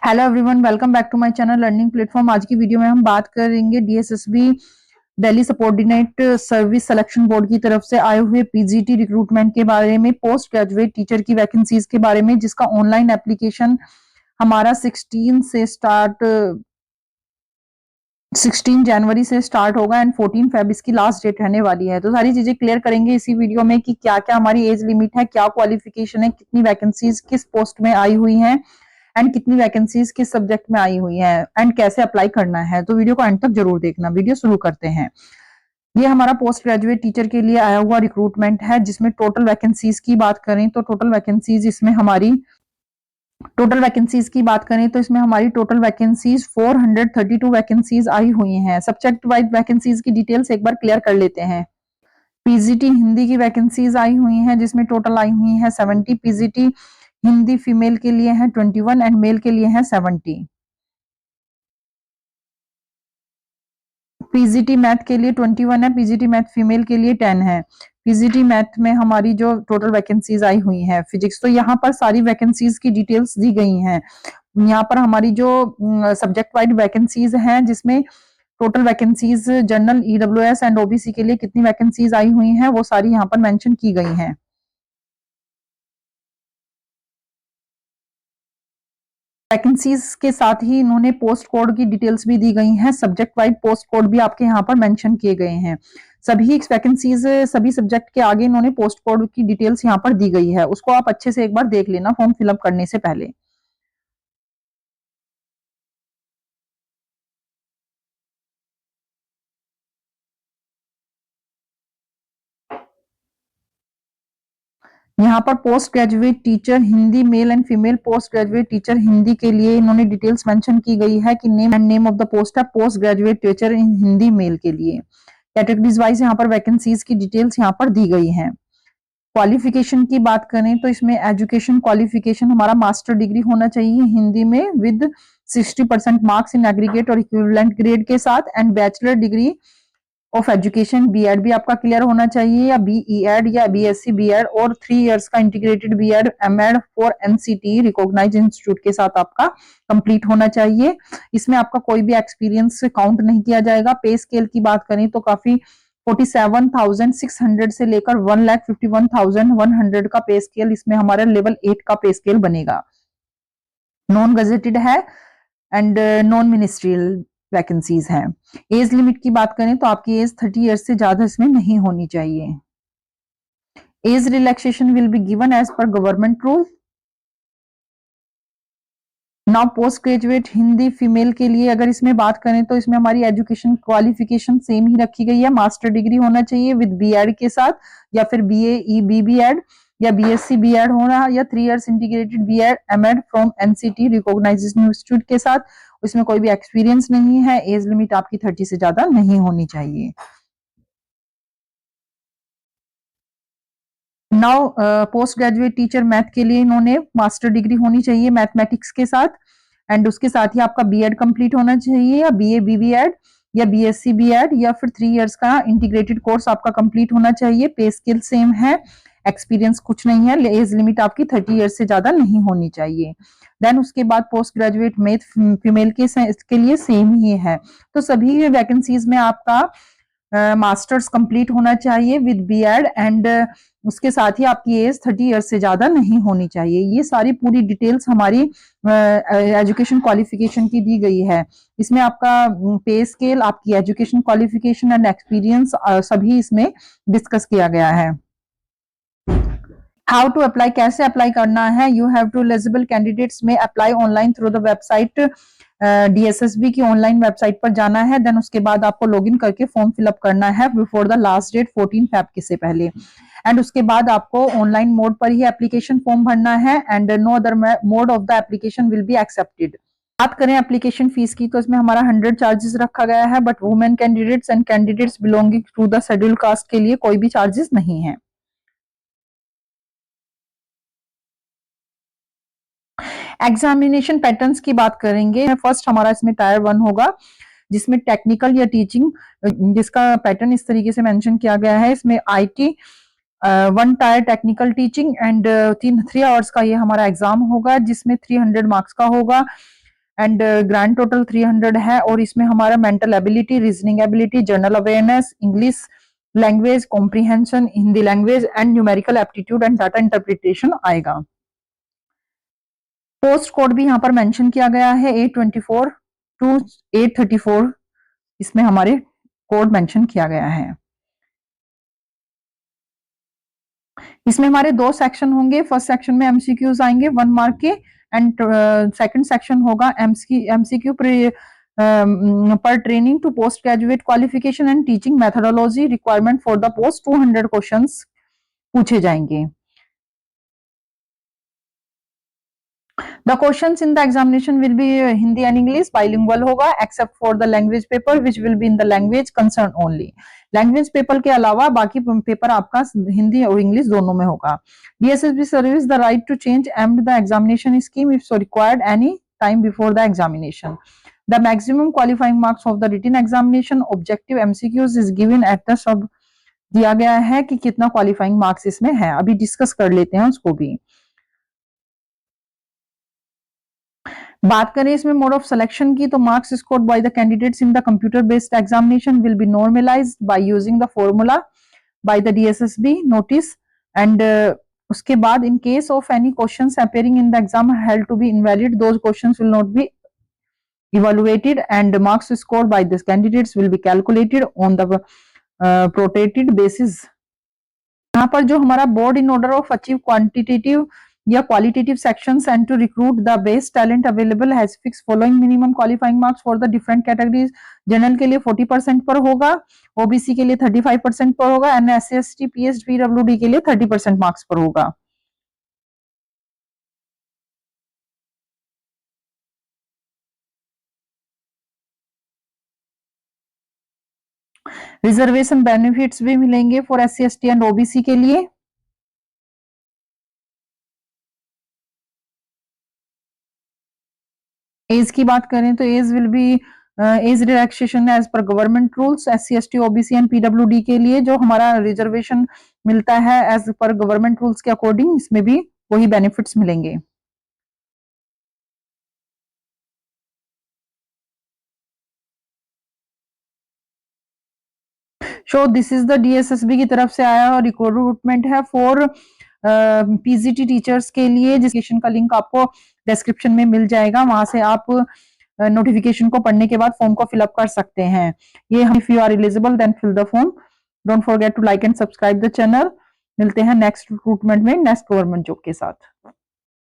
Hello everyone, welcome back to my channel learning platform. आज की video में हम बात करेंगे DSSB Delhi subordinate service selection board की तरफ से आए हुए पीजीटी रिक्रूटमेंट के बारे में, पोस्ट ग्रेजुएट टीचर की वैकेंसीज के बारे में, जिसका ऑनलाइन एप्लीकेशन हमारा 16 जनवरी से स्टार्ट होगा एंड 14 फेब इसकी लास्ट डेट रहने वाली है। तो सारी चीजें क्लियर करेंगे इसी वीडियो में कि क्या क्या हमारी एज लिमिट है, क्या क्वालिफिकेशन है, कितनी वैकेंसीज किस पोस्ट में आई हुई हैं एंड कितनी वैकेंसीज किस सब्जेक्ट में आई हुई हैं एंड कैसे अप्लाई करना है। तो वीडियो को एंड तक जरूर देखना। वीडियो शुरू करते हैं। ये हमारा पोस्ट ग्रेजुएट टीचर के लिए आया हुआ रिक्रूटमेंट है, जिसमें टोटल वैकेंसीज की बात करें तो इसमें हमारी टोटल वैकेंसीज 432 वैकेंसीज आई हुई हैं। सब्जेक्ट वाइज वैकेंसीज की डिटेल्स एक बार क्लियर कर लेते हैं। पीजीटी हिंदी की वैकेंसीज आई हुई हैं, जिसमें टोटल आई हुई हैं 70। पीजीटी हिंदी फीमेल के लिए है 21 एंड मेल के लिए है 70। पीजीटी मैथ के लिए 21 है, पीजीटी मैथ फीमेल के लिए 10 है। पीजीटी मैथ में हमारी जो टोटल वैकेंसीज आई हुई है फिजिक्स, तो यहाँ पर सारी वैकेंसीज की डिटेल्स दी गई हैं। यहाँ पर हमारी जो सब्जेक्ट वाइज वैकेंसीज हैं, जिसमें total vacancies general, EWS and OBC के लिए कितनी वैकेंसीज आई हुई हैं, वो सारी यहाँ पर मेंशन की गई हैं। वैकेंसीज के साथ ही इन्होंने पोस्ट कोड की डिटेल्स भी दी गई हैं। सब्जेक्ट वाइज पोस्ट कोड भी आपके यहाँ पर मेंशन किए गए हैं। सभी वैकेंसीज सभी सब्जेक्ट के आगे इन्होंने पोस्ट कोड की डिटेल्स यहाँ पर दी गई है। उसको आप अच्छे से एक बार देख लेना फॉर्म फिलअप करने से पहले। यहाँ पर post graduate teacher Hindi male and female post graduate teacher Hindi के लिए इन्होंने डिटेल्स मेंशन की गई है कि नेम ऑफ द पोस्ट है post graduate teacher in Hindi male के लिए। कैटेगरीज वाइज यहाँ पर वैकेंसीज की डिटेल्स यहाँ पर दी गई हैं। क्वालिफिकेशन की बात करें तो इसमें एजुकेशन क्वालिफिकेशन हमारा मास्टर डिग्री होना चाहिए हिंदी में विद 60% मार्क्स इन एग्रीगेट और इक्विवेलेंट ग्रेड के साथ, and bachelor degree of education BEd भी आपका क्लियर होना चाहिए, या बीईएड या बीएससी बीएड, और 3 इयर्स का integrated BEd MEd for NCT recognised institute के साथ आपका कंप्लीट होना चाहिए। इसमें आपका कोई भी एक्सपीरियंस काउंट नहीं किया जाएगा। पे स्केल की बात करें तो काफी 47,600 से लेकर 1,51,100 का पे स्केल इसमें हमारा लेवल 8 का पे स्केल बनेगा। नॉन गजेटेड है एंड नॉन मिनिस्ट्रियल वैकेंसीज हैं। एज लिमिट की बात करें तो आपकी एज 30 ईयर्स से ज्यादा इसमें नहीं होनी चाहिए। Age relaxation will be given as per government rule. Now post graduate Hindi female के लिए अगर इसमें बात करें तो इसमें हमारी एजुकेशन क्वालिफिकेशन सेम ही रखी गई है। मास्टर डिग्री होना चाहिए विद बीएड के साथ, या फिर बीए बीबीएड या बीएससी बीएड होना, या 3 years integrated BEd MEd from NCT recognised institute के साथ। इसमें कोई भी एक्सपीरियंस नहीं है। एज लिमिट आपकी 30 से ज्यादा नहीं होनी चाहिए। Now post graduate teacher math के लिए इन्होंने मास्टर डिग्री होनी चाहिए मैथमेटिक्स के साथ, एंड उसके साथ ही आपका बीएड कंप्लीट होना चाहिए, या बीए बीबीएड या बीएससी बीएड, या फिर 3 इयर्स का इंटीग्रेटेड कोर्स आपका कंप्लीट होना चाहिए। पे स्केल सेम है, एक्सपीरियंस कुछ नहीं है। एज लिमिट आपकी 30 इयर्स से ज्यादा नहीं होनी चाहिए। देन उसके बाद पोस्ट ग्रेजुएट मैथ फीमेल के लिए सेम ही है। तो सभी वैकेंसीज में आपका मास्टर्स कंप्लीट होना चाहिए विद बीएड, एंड उसके साथ ही आपकी एज 30 इयर्स से ज्यादा नहीं होनी चाहिए। ये सारी पूरी डिटेल्स हमारी एजुकेशन क्वालिफिकेशन की दी गई है। इसमें आपका पे स्केल, आपकी एजुकेशन क्वालिफिकेशन एंड एक्सपीरियंस सभी इसमें डिस्कस किया गया है। हाउ टू अप्लाई, कैसे अप्लाई करना है। You have to eligible candidates में apply online through the website. DSSB की ऑनलाइन वेबसाइट पर जाना है। देन उसके बाद आपको लॉगिन करके फॉर्म फिलअप करना है before the last date 14 Feb के से पहले, एंड उसके बाद आपको ऑनलाइन मोड पर ही एप्लीकेशन फॉर्म भरना है, and no other mode of the application will be accepted. बात करें एप्लीकेशन फीस की तो इसमें हमारा 100 चार्जेस रखा गया है, but women candidates and candidates belonging to the schedule caste के लिए कोई भी चार्जेस नहीं है। एग्जामिनेशन पैटर्न्स की बात करेंगे। फर्स्ट हमारा इसमें टायर 1 होगा, जिसमें टेक्निकल या टीचिंग, जिसका पैटर्न इस तरीके से मेंशन किया गया है। इसमें IT 1 tyre technical teaching and 3 hours का ये हमारा एग्जाम होगा, जिसमें 300 मार्क्स का होगा। एंड ग्रांड टोटल 300 है। और इसमें हमारा mental ability, reasoning ability, general awareness, English language comprehension, Hindi language and numerical aptitude and data interpretation आएगा। पोस्ट कोड भी यहाँ पर मेंशन किया गया है 824 टू 834, इसमें हमारे कोड मेंशन किया गया है। इसमें हमारे दो सेक्शन होंगे। फर्स्ट सेक्शन में एमसीक्यूज आएंगे 1 मार्क के एंड सेकंड सेक्शन होगा एमसीक्यू पर training to post graduate qualification and teaching methodology requirement for the post 200 questions पूछे जाएंगे। The questions in the examination will be Hindi and English bilingual होगा except for the language paper which will be in the language concern only. Language paper के अलावा बाकी paper आपका हिंदी और English दोनों में होगा। DSSB service the right to change and the examination scheme if so required any time before the examination. The maximum qualifying marks of the written examination objective MCQs is given at the sub दिया गया है कि कितना qualifying marks इसमें है। अभी discuss कर लेते हैं उसको भी। बात करें इसमें मोड ऑफ सिलेक्शन की, तो marks scored by the candidates in the computer based examination will be normalised by using the formula by the DSSB notice and उसके बाद in case of any questions appearing in the exam held to be invalid those questions will not be evaluated and marks scored by these candidates will be calculated on the prorated basis। यहाँ पर जो हमारा board in order of achieve quantitative या qualitative sections and to recruit the best talent available has fix following minimum qualifying marks for the different categories. General के लिए 40% पर होगा, OBC के लिए 35% पर होगा and SC ST PS PWD के लिए 30% मार्क्स पर होगा। रिजर्वेशन बेनिफिट्स भी मिलेंगे for SC ST and OBC के लिए। एज की बात करें तो age will be age relaxation as per government rules SC ST OBC and पीडब्ल्यूडी के लिए जो हमारा रिजर्वेशन मिलता है एज पर गवर्नमेंट रूल्स के अकॉर्डिंग इसमें भी वही बेनिफिट्स मिलेंगे। So this is the DSSB की तरफ से आया और रिक्रूटमेंट है फॉर पीजीटी टीचर्स के लिए, जिसके का लिंक आपको डिस्क्रिप्शन में मिल जाएगा। वहां से आप नोटिफिकेशन को पढ़ने के बाद फॉर्म को फिलअप कर सकते हैं। ये हम if you are eligible then fill the form. Don't forget to like and subscribe the channel. मिलते हैं नेक्स्ट रिक्रूटमेंट में नेक्स्ट गवर्नमेंट जॉब के साथ।